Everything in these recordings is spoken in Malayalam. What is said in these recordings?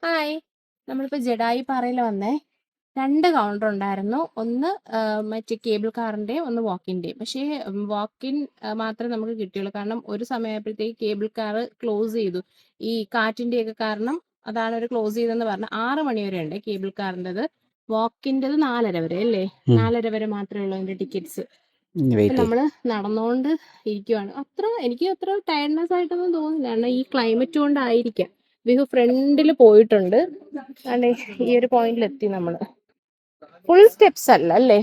ഹായ്. നമ്മളിപ്പോൾ ജഡായി പാറയിൽ വന്നേ. 2 കൗണ്ടർ ഉണ്ടായിരുന്നു. ഒന്ന് മറ്റേ കേബിൾ കാറിൻ്റെയും, ഒന്ന് വാക്കിൻ്റെയും. പക്ഷേ വാക്കിൻ മാത്രമേ നമുക്ക് കിട്ടിയുള്ളൂ. കാരണം ഒരു സമയമായപ്പോഴത്തേക്ക് കേബിൾ കാർ ക്ലോസ് ചെയ്തു. ഈ കാറ്റിൻ്റെയൊക്കെ കാരണം അതാണ് അവർ ക്ലോസ് ചെയ്തതെന്ന് പറഞ്ഞു. 6 മണി വരെ ഉണ്ട് കേബിൾ കാറിൻ്റെത്. വാക്കിൻ്റെത് 4:30 വരെ അല്ലേ? 4:30 വരെ മാത്രമേ ഉള്ളൂ അതിൻ്റെ ടിക്കറ്റ്സ്. അപ്പം നമ്മൾ നടന്നുകൊണ്ട് ഇരിക്കുവാണ്. എനിക്ക് അത്ര ടയർഡ്നെസ് ആയിട്ടൊന്നും തോന്നുന്നില്ല. കാരണം ഈ ക്ലൈമറ്റ് കൊണ്ടായിരിക്കാം. വിഹു ഫ്രണ്ടിൽ പോയിട്ടുണ്ട്. അതെ, ഈ ഒരു പോയിന്റിൽ എത്തി നമ്മൾ. ഫുൾ സ്റ്റെപ്സ് അല്ല അല്ലേ?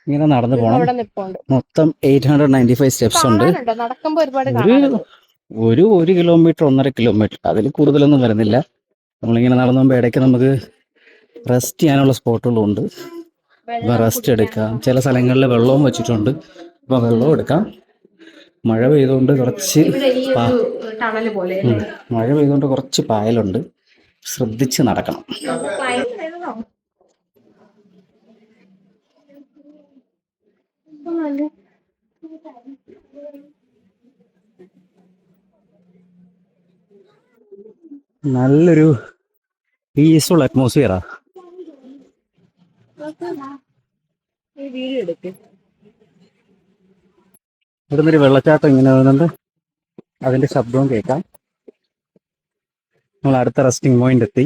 ഇങ്ങനെ നടന്നു വിഹു പോകണം. അവിടെ നിൽപ്പുണ്ട്. മൊത്തം 895 സ്റ്റെപ്സ് ഉണ്ട്. കാണാനുണ്ടോ? നടക്കുമ്പോൾ ഒരുപാട് ഒരു കാണാനുണ്ട്. ഒരു 1 കിലോമീറ്റർ 1.5 കിലോമീറ്റർ അതിൽ കൂടുതലൊന്നും വരുന്നില്ല. നമ്മളിങ്ങനെ നടന്നു പോകുമ്പോൾ ഇടയ്ക്ക് നമുക്ക് റെസ്റ്റ് ചെയ്യാനുള്ള സ്പോട്ടുകളും ഉണ്ട്. അപ്പോൾ റെസ്റ്റ് എടുക്കാം. ചില സ്ഥലങ്ങളിൽ വെള്ളവും വെച്ചിട്ടുണ്ട്. അപ്പോൾ വെള്ളവും എടുക്കാം. മഴ പെയ്തുകൊണ്ട് കുറച്ച് ഇവിടെ ഈ ഒരു ടണൽ പോലെ അല്ലേ? മഴ പെയ്തുകൊണ്ട് കുറച്ച് പായലുണ്ട്. ശ്രദ്ധിച്ച് നടക്കണം. നല്ലൊരു പീസ്ഫുൾ അറ്റ്മോസ്ഫിയറാ. ഇവിടുന്ന് ഒരു വെള്ളച്ചാട്ടം ഇങ്ങനെ വരുന്നുണ്ട്. അതിന്റെ ശബ്ദവും കേൾക്കാം. നമ്മൾ അടുത്ത റെസ്റ്റിംഗ് പോയിന്റ് എത്തി.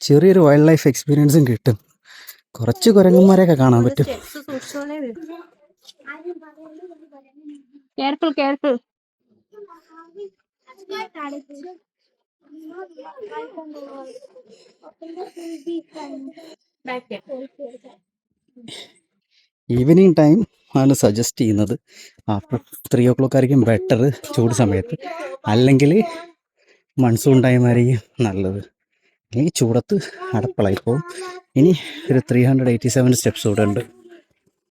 ചെറിയൊരു വൈൽഡ് ലൈഫ് എക്സ്പീരിയൻസും കിട്ടും. കുറച്ച് കുരങ്ങന്മാരെയൊക്കെ കാണാൻ പറ്റും. Careful careful. ഈവനിങ് ടൈം ആണ് സജസ്റ്റ് ചെയ്യുന്നത്. ആഫ്റ്റർ 3 o'clock ആയിരിക്കും ബെറ്റർ ചൂട് സമയത്ത്. അല്ലെങ്കിൽ മൺസൂൺ ടൈം ആയിരിക്കും നല്ലത്. ഈ ചൂടത്ത് അടപ്പളായിപ്പോവും. ഇനി ഒരു 387 സ്റ്റെപ്സ് കൂടെ ഉണ്ട്.